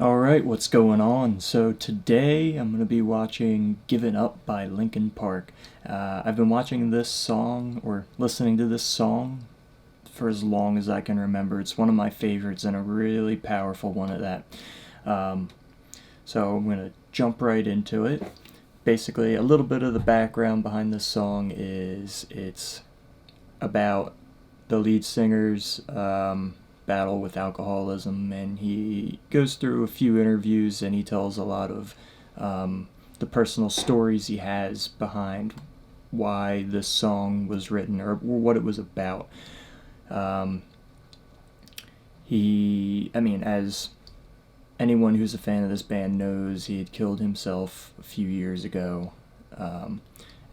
Alright, what's going on? So today I'm going to be watching Given Up by Linkin Park. I've been watching this song, or listening to this song, for as long as I can remember. It's one of my favorites and a really powerful one at that. Um, so I'm going to jump right into it. Basically, a little bit of the background behind this song is it's about the lead singer's battle with alcoholism, and he goes through a few interviews and he tells a lot of the personal stories he has behind why this song was written or what it was about. Um, as anyone who's a fan of this band knows, he had killed himself a few years ago.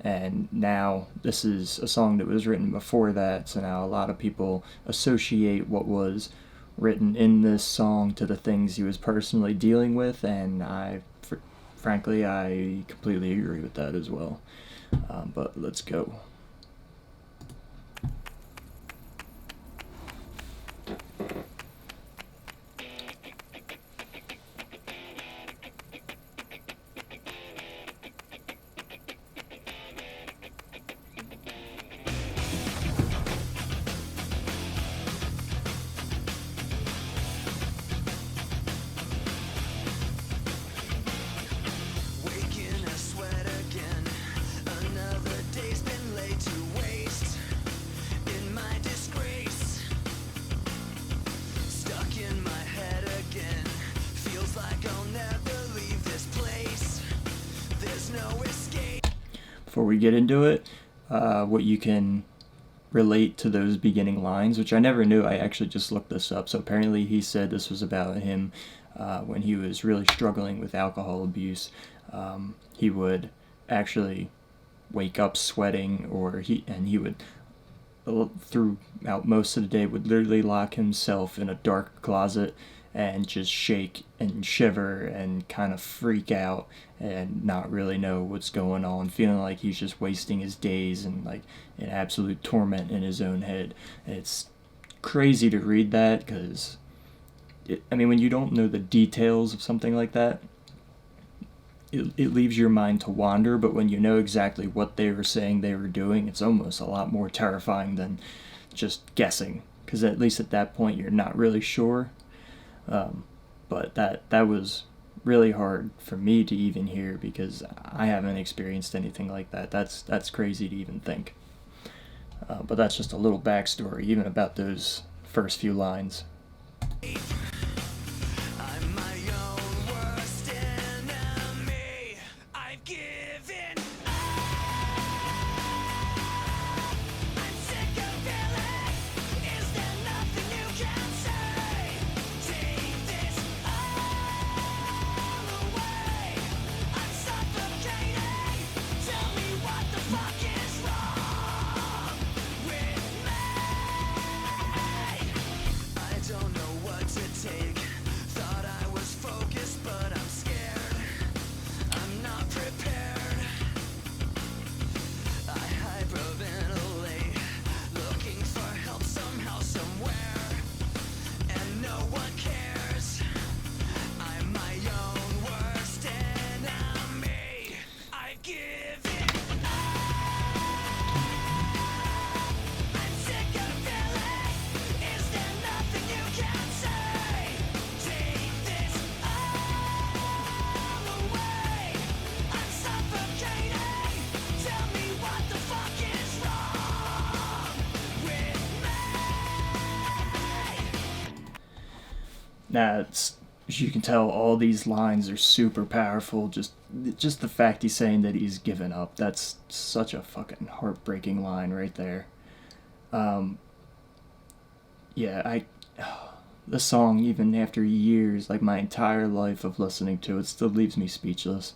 And now this is a song that was written before that, so now a lot of people associate what was written in this song to the things he was personally dealing with, and frankly, I completely agree with that as well. But let's go. Before we get into it, what you can relate to those beginning lines, which I never knew. I actually just looked this up. So apparently he said this was about him when he was really struggling with alcohol abuse. He would actually wake up sweating, he would throughout most of the day would literally lock himself in a dark closet and just shake and shiver and kind of freak out and not really know what's going on, feeling like he's just wasting his days and like in absolute torment in his own head. And it's crazy to read that because, when you don't know the details of something like that, it leaves your mind to wander, but when you know exactly what they were saying they were doing, it's almost a lot more terrifying than just guessing, because at least at that point you're not really sure. But that was really hard for me to even hear because I haven't experienced anything like that. That's crazy to even think. But that's just a little backstory, even about those first few lines. Now, as you can tell, all these lines are super powerful. Just the fact he's saying that he's given up, that's such a fucking heartbreaking line right there. Um, yeah, the song, even after years, like my entire life of listening to it, still leaves me speechless.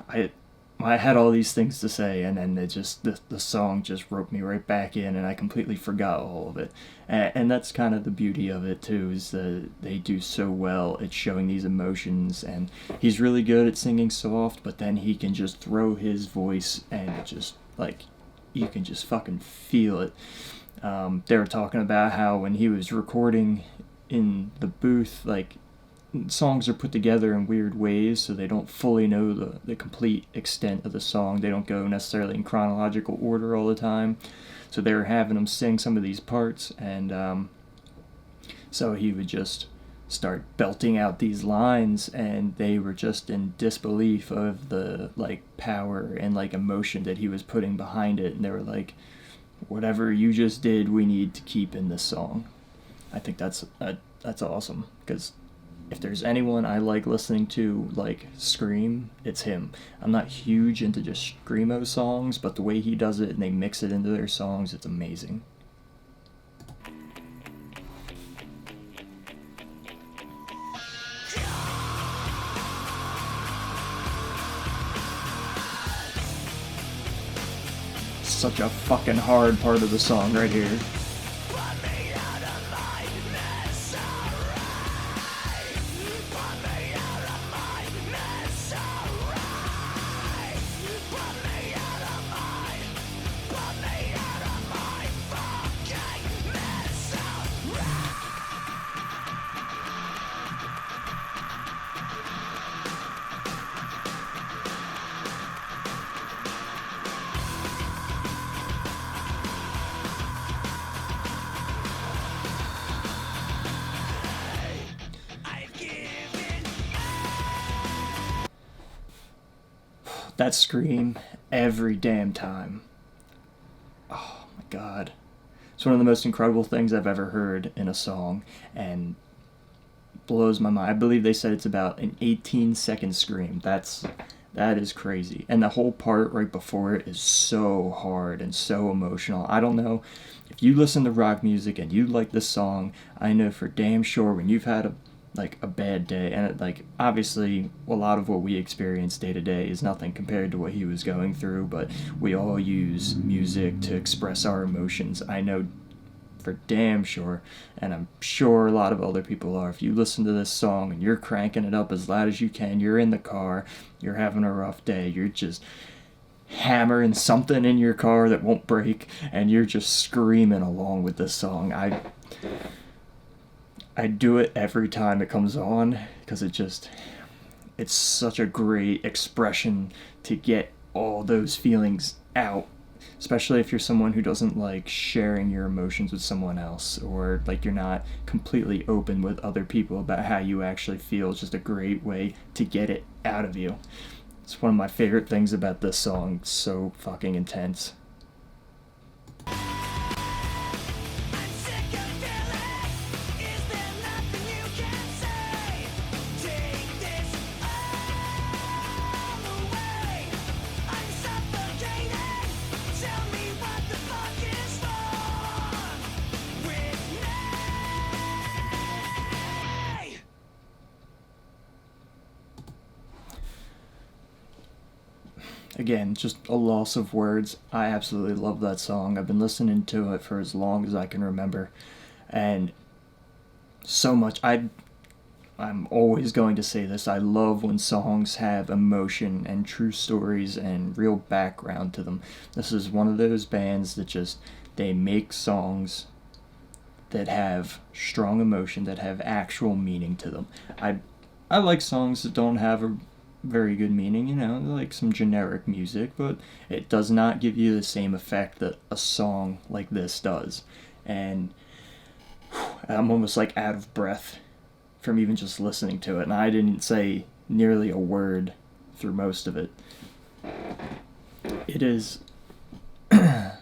I I had all these things to say, and then the song just roped me right back in, and I completely forgot all of it. And that's kind of the beauty of it too, is that they do so well at showing these emotions. And he's really good at singing soft, but then he can just throw his voice, and it just like you can just fucking feel it. They were talking about how when he was recording in the booth, like, songs are put together in weird ways, so they don't fully know the complete extent of the song. They don't go necessarily in chronological order all the time. So they were having him sing some of these parts, and so he would just start belting out these lines, and they were just in disbelief of the like power and like emotion that he was putting behind it, and they were like, whatever you just did, we need to keep in this song. I think that's awesome, because if there's anyone I like listening to like scream, it's him. I'm not huge into just screamo songs, but the way he does it and they mix it into their songs, it's amazing. Such a fucking hard part of the song right here. That scream every damn time. Oh my god. It's one of the most incredible things I've ever heard in a song, and blows my mind. I believe they said it's about an 18-second scream. That is crazy. And the whole part right before it is so hard and so emotional. I don't know if you listen to rock music and you like this song, I know for damn sure when you've had a bad day, and like obviously a lot of what we experience day to day is nothing compared to what he was going through, but we all use music to express our emotions. I know for damn sure, and I'm sure a lot of other people are. If you listen to this song and you're cranking it up as loud as you can, you're in the car, you're having a rough day, you're just hammering something in your car that won't break, and you're just screaming along with this song. I do it every time it comes on, because it's such a great expression to get all those feelings out, especially if you're someone who doesn't like sharing your emotions with someone else, or like you're not completely open with other people about how you actually feel. It's just a great way to get it out of you. It's one of my favorite things about this song. It's so fucking intense. Again, just a loss of words. I absolutely love that song. I've been listening to it for as long as I can remember, and so much. I'm always going to say this. I love when songs have emotion and true stories and real background to them. This is one of those bands that just, they make songs that have strong emotion, that have actual meaning to them. I like songs that don't have a very good meaning, like some generic music, but it does not give you the same effect that a song like this does. And I'm almost like out of breath from even just listening to it, and I didn't say nearly a word through most of it. It is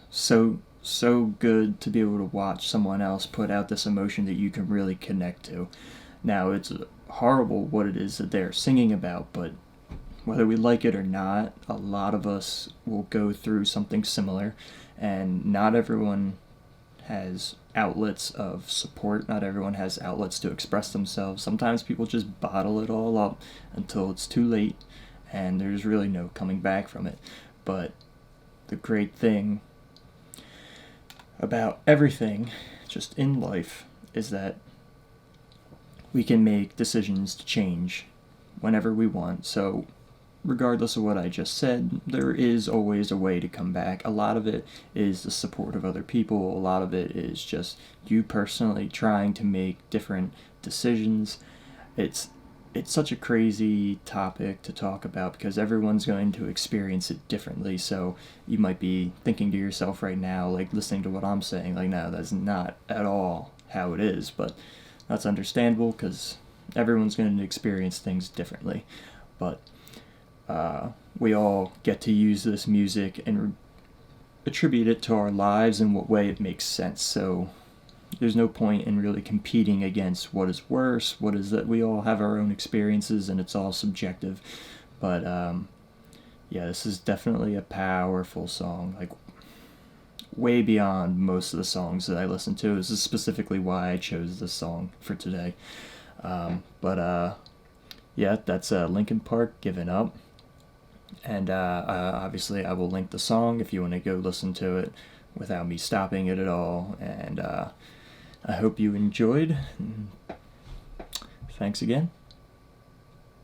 so good to be able to watch someone else put out this emotion that you can really connect to. Now, it's horrible what it is that they're singing about, but whether we like it or not, a lot of us will go through something similar, and not everyone has outlets of support. Not everyone has outlets to express themselves. Sometimes people just bottle it all up until it's too late, and there's really no coming back from it. But the great thing about everything, just in life, is that we can make decisions to change whenever we want. So regardless of what I just said, there is always a way to come back. A lot of it is the support of other people. A lot of it is just you personally trying to make different decisions. It's such a crazy topic to talk about because everyone's going to experience it differently. So you might be thinking to yourself right now, like listening to what I'm saying, like, no, that's not at all how it is. But that's understandable because everyone's going to experience things differently. But we all get to use this music and attribute it to our lives in what way it makes sense. So there's no point in really competing against what is worse, what is that. We all have our own experiences and it's all subjective. But yeah, this is definitely a powerful song, like way beyond most of the songs that I listen to. This is specifically why I chose this song for today. But yeah, that's Linkin Park, Giving Up. And obviously I will link the song if you want to go listen to it without me stopping it at all. And I hope you enjoyed. Thanks again.